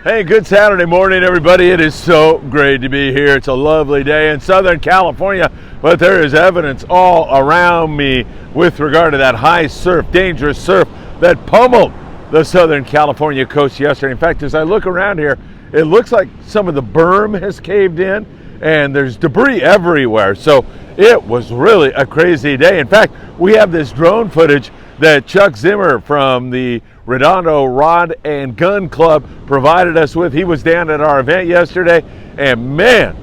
Hey, good Saturday morning, everybody. It is so great to be here. It's a lovely day in Southern California, but there is evidence all around me with regard to that high surf, dangerous surf that pummeled the Southern California coast yesterday. In fact, as I look around here, it looks like some of the berm has caved in and there's debris everywhere. So it was really a crazy day. In fact, we have this drone footage that Chuck Zimmer from the Redondo Rod and Gun Club provided us with. He was down at our event yesterday, and man,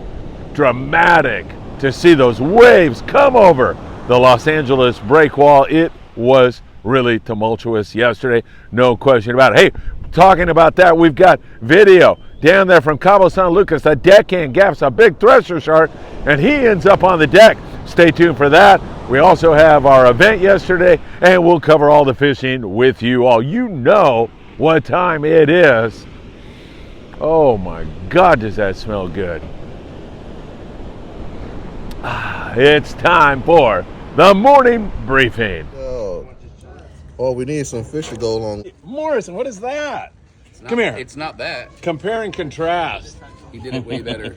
dramatic to see those waves come over the Los Angeles breakwall. It was really tumultuous yesterday, no question about it. Hey, talking about that, we've got video down there from Cabo San Lucas. A deckhand gaps a big thresher shark, and he ends up on the deck. Stay tuned for that. We also have our event yesterday, and we'll cover all the fishing with you all. You know what time it is. Oh my God, does that smell good. It's time for the morning briefing. Oh, we need some fish to go along. Morrison, what is that? Come here. It's not that. Compare and contrast. He did it way better.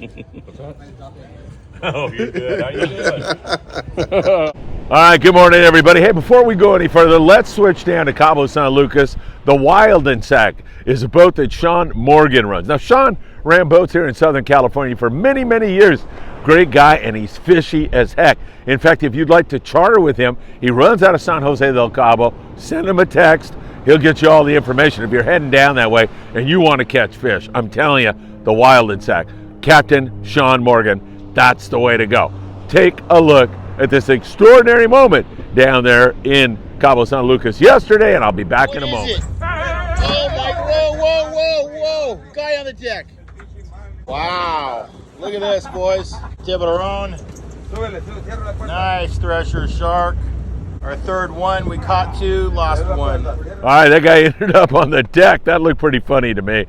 Oh, you're good. How you doing? All right, good morning, everybody. Hey, before we go any further, let's switch down to Cabo San Lucas. The Wild and Sack is a boat that Sean Morgan runs. Now, Sean ran boats here in Southern California for many, many years. Great guy, and he's fishy as heck. In fact, if you'd like to charter with him, he runs out of San Jose del Cabo. Send him a text. He'll get you all the information if you're heading down that way and you want to catch fish. I'm telling you, the Wild and Sack. Captain Sean Morgan, that's the way to go. Take a look at this extraordinary moment down there in Cabo San Lucas yesterday, and I'll be back in a moment. Oh my, whoa. Guy on the deck. Wow. Look at this, boys. Tiburon. Nice thresher shark. Our third one, we caught two, lost one. All right, that guy ended up on the deck. That looked pretty funny to me.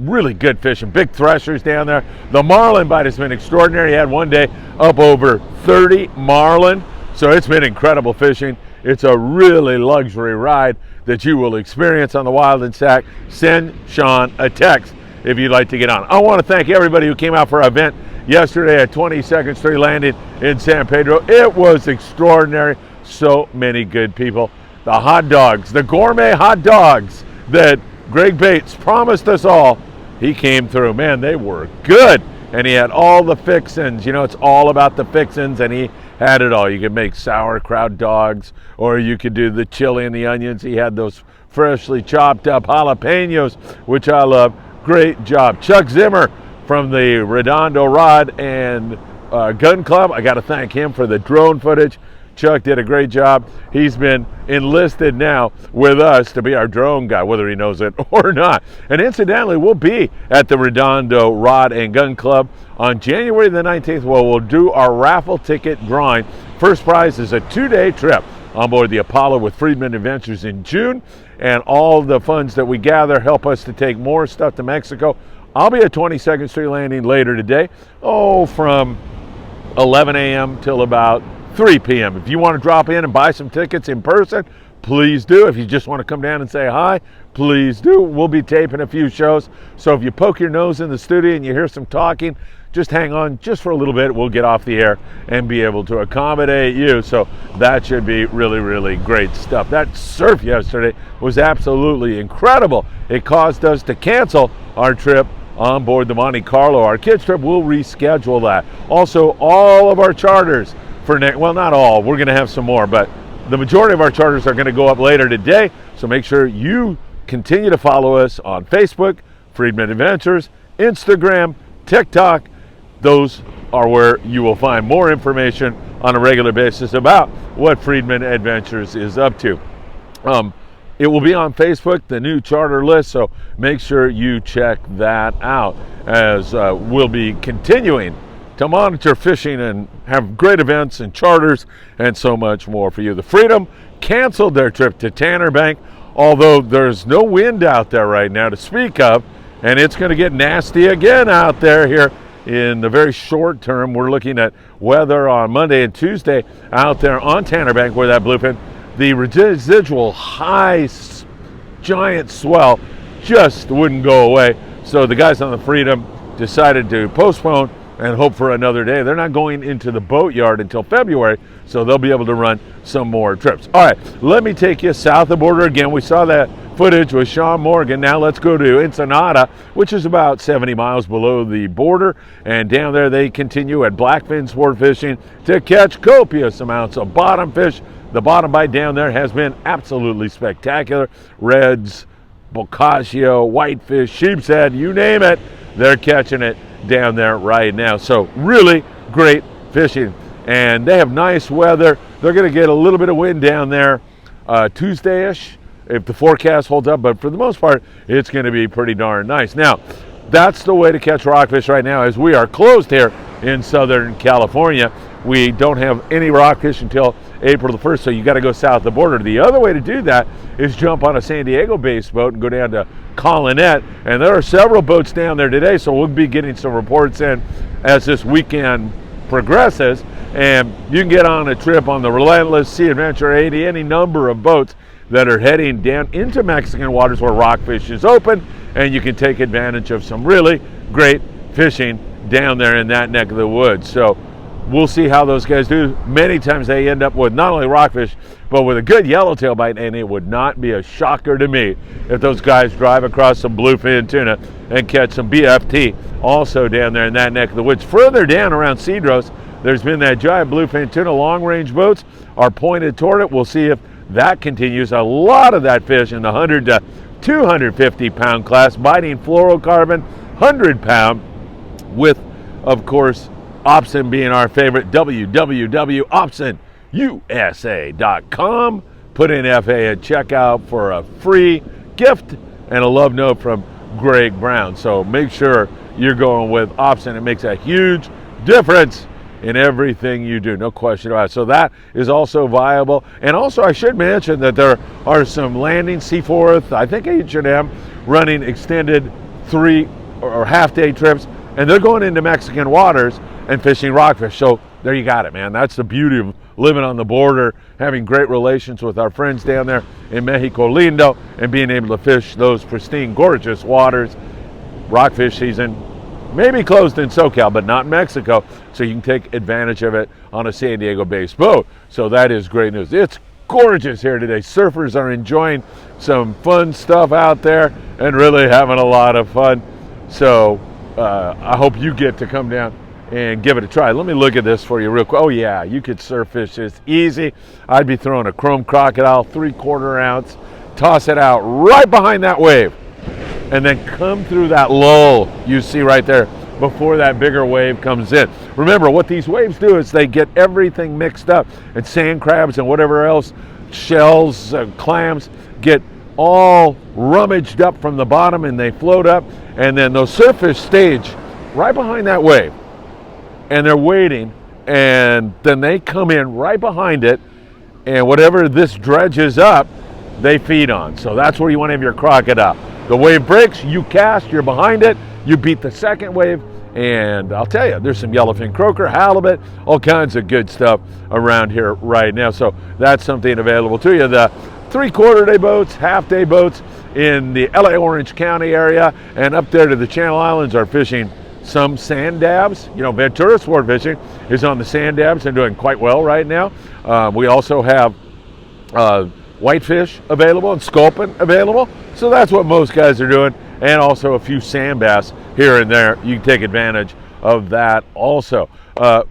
Really good fishing, big threshers down there. The marlin bite has been extraordinary. He had one day up over 30 marlin, so it's been incredible fishing. It's a really luxury ride that you will experience on the Wild and Sack. Send Sean a text if you'd like to get on. I want to thank everybody who came out for our event yesterday at 22nd Street Landing in San Pedro. It was extraordinary. So many good people. The hot dogs, the gourmet hot dogs that Greg Bates promised us all, he came through. Man, they were good. And he had all the fixins. You know, it's all about the fixins, and he had it all. You could make sauerkraut dogs, or you could do the chili and the onions. He had those freshly chopped up jalapenos, which I love. Great job. Chuck Zimmer from the Redondo Rod and Gun Club, I got to thank him for the drone footage. Chuck did a great job. He's been enlisted now with us to be our drone guy, whether he knows it or not. And incidentally, we'll be at the Redondo Rod and Gun Club on January the 19th, where we'll do our raffle ticket drawing. First prize is a 2-day trip on board the Apollo with Friedman Adventures in June. And all the funds that we gather help us to take more stuff to Mexico. I'll be at 22nd Street Landing later today, from 11 a.m. till about 3 p.m. If you want to drop in and buy some tickets in person, please do. If you just want to come down and say hi, please do. We'll be taping a few shows. So if you poke your nose in the studio and you hear some talking, just hang on just for a little bit. We'll get off the air and be able to accommodate you. So that should be really, really great stuff. That surf yesterday was absolutely incredible. It caused us to cancel our trip on board the Monte Carlo. Our kids trip, we'll reschedule that. Also, all of our charters for next, well, not all, we're going to have some more, but the majority of our charters are going to go up later today. So make sure you continue to follow us on Facebook, Friedman Adventures, Instagram, TikTok. Those are where you will find more information on a regular basis about what Friedman Adventures is up to. It will be on Facebook, the new charter list, so make sure you check that out, as we'll be continuing to monitor fishing and have great events and charters and so much more for you. The Freedom canceled their trip to Tanner Bank, although there's no wind out there right now to speak of, and it's going to get nasty again out there here in the very short term. We're looking at weather on Monday and Tuesday out there on Tanner Bank where that bluefin, the residual high giant swell just wouldn't go away. So the guys on the Freedom decided to postpone and hope for another day. They're not going into the boatyard until February, so they'll be able to run some more trips. All right, let me take you south of the border again. We saw that footage with Sean Morgan. Now let's go to Ensenada, which is about 70 miles below the border. And down there they continue at Blackfin Sport Fishing to catch copious amounts of bottom fish. The bottom bite down there has been absolutely spectacular. Reds, bocaccio, whitefish, sheep's head, you name it, they're catching it down there right now. So really great fishing. And they have nice weather. They're going to get a little bit of wind down there Tuesday-ish if the forecast holds up, but for the most part, it's going to be pretty darn nice. Now, that's the way to catch rockfish right now, as we are closed here in Southern California. We don't have any rockfish until April the 1st, so you got to go south of the border. The other way to do that is jump on a San Diego-based boat and go down to Collinet, and there are several boats down there today, so we'll be getting some reports in as this weekend progresses, and you can get on a trip on the Relentless, Sea Adventure 80, any number of boats that are heading down into Mexican waters where rockfish is open, and you can take advantage of some really great fishing down there in that neck of the woods. So we'll see how those guys do. Many times they end up with not only rockfish, but with a good yellowtail bite, and it would not be a shocker to me if those guys drive across some bluefin tuna and catch some BFT also down there in that neck of the woods. Further down around Cedros, there's been that giant bluefin tuna. Long-range boats are pointed toward it. We'll see if that continues. A lot of that fish in the 100 to 250 pound class, biting fluorocarbon, 100 pound, with, of course, Opsin being our favorite. www.opsinusa.com. Put in FA at checkout for a free gift and a love note from Greg Brown. So make sure you're going with Opsin. It makes a huge difference in everything you do, no question about it. So that is also viable. And also I should mention that there are some landing Seaforth, I think H&M, running extended 3 or half-day trips, and they're going into Mexican waters and fishing rockfish. So there you got it, man. That's the beauty of living on the border, having great relations with our friends down there in Mexico Lindo, and being able to fish those pristine, gorgeous waters. Rockfish season may be closed in SoCal, but not in Mexico, so you can take advantage of it on a San Diego-based boat. So that is great news. It's gorgeous here today. Surfers are enjoying some fun stuff out there and really having a lot of fun. So I hope you get to come down and give it a try. Let me look at this for you real quick. Oh yeah, you could surf fish this easy. I'd be throwing a chrome crocodile, 3/4 ounce, toss it out right behind that wave, and then come through that lull you see right there before that bigger wave comes in. Remember, what these waves do is they get everything mixed up, and sand crabs and whatever else, shells, clams, get all rummaged up from the bottom, and they float up, and then those surffish stage right behind that wave, and they're waiting, and then they come in right behind it, and whatever this dredges up, they feed on. So that's where you want to have your crocodile. The wave breaks, you cast, you're behind it, you beat the second wave, and I'll tell you, there's some yellowfin croaker, halibut, all kinds of good stuff around here right now. So that's something available to you. The 3/4 day boats, half-day boats in the LA Orange County area and up there to the Channel Islands are fishing some sand dabs. You know, Ventura Sport Fishing is on the sand dabs and doing quite well right now. We also have whitefish available and sculpin available. So that's what most guys are doing, and also a few sand bass here and there. You can take advantage of that also.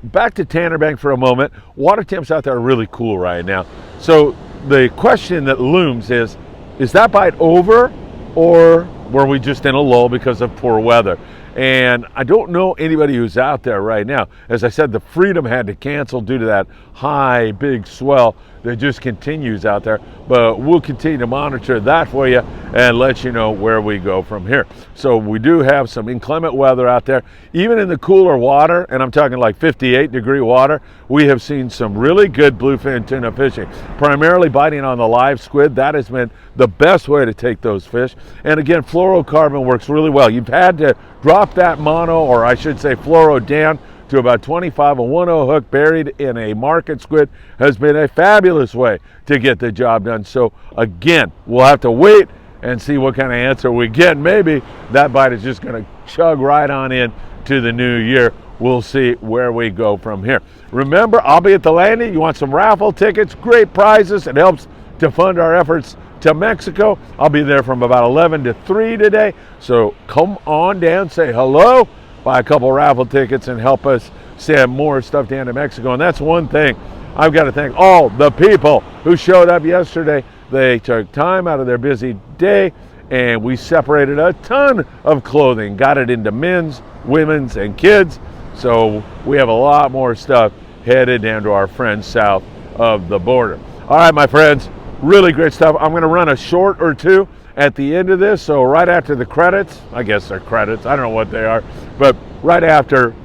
Back to Tanner Bank for a moment. Water temps out there are really cool right now. So the question that looms is that bite over, or were we just in a lull because of poor weather? And I don't know anybody who's out there right now. As I said, the Freedom had to cancel due to that high, big swell that just continues out there. But we'll continue to monitor that for you and let you know where we go from here. So we do have some inclement weather out there. Even in the cooler water, and I'm talking like 58-degree water, we have seen some really good bluefin tuna fishing, primarily biting on the live squid. That has been the best way to take those fish. And again, fluorocarbon works really well. You've had to drop that mono, or I should say fluoro, down to about 25. A 1/0 hook buried in a market squid has been a fabulous way to get the job done. So again, we'll have to wait and see what kind of answer we get. Maybe that bite is just going to chug right on in to the new year. We'll see where we go from here. Remember, I'll be at the landing. You want some raffle tickets, great prizes. It helps to fund our efforts to Mexico. I'll be there from about 11 to 3 today. So come on down, say hello, buy a couple raffle tickets, and help us send more stuff down to Mexico. And that's one thing I've got to thank all the people who showed up yesterday. They took time out of their busy day, and we separated a ton of clothing, got it into men's, women's, and kids. So we have a lot more stuff headed down to our friends south of the border. All right, my friends, really great stuff. I'm going to run a short or two at the end of this. So right after the credits, I guess they're credits, I don't know what they are, but right after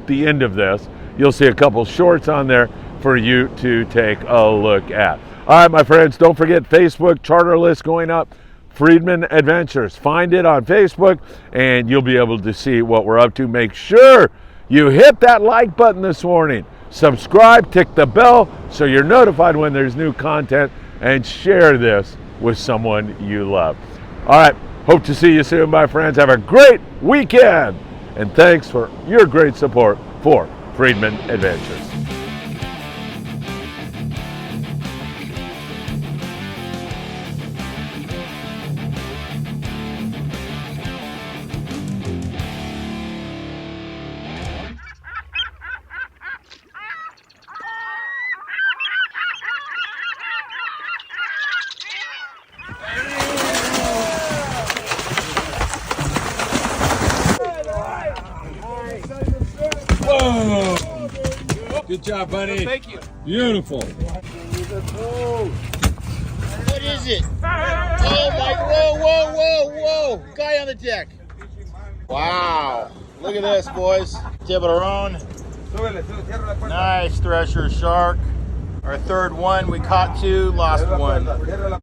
the end of this, you'll see a couple shorts on there for you to take a look at. All right, my friends, don't forget Facebook charter list going up, Friedman Adventures. Find it on Facebook, and you'll be able to see what we're up to. Make sure you hit that like button this morning. Subscribe, tick the bell so you're notified when there's new content, and share this with someone you love. All right, hope to see you soon, my friends. Have a great weekend, and thanks for your great support for Friedman Adventures. Whoa! Good job, buddy. Thank you. Beautiful. What is it? Oh my, whoa. Guy on the deck. Wow. Look at this, boys. Tiburon. Nice thresher shark. Our third one, we caught two, lost one.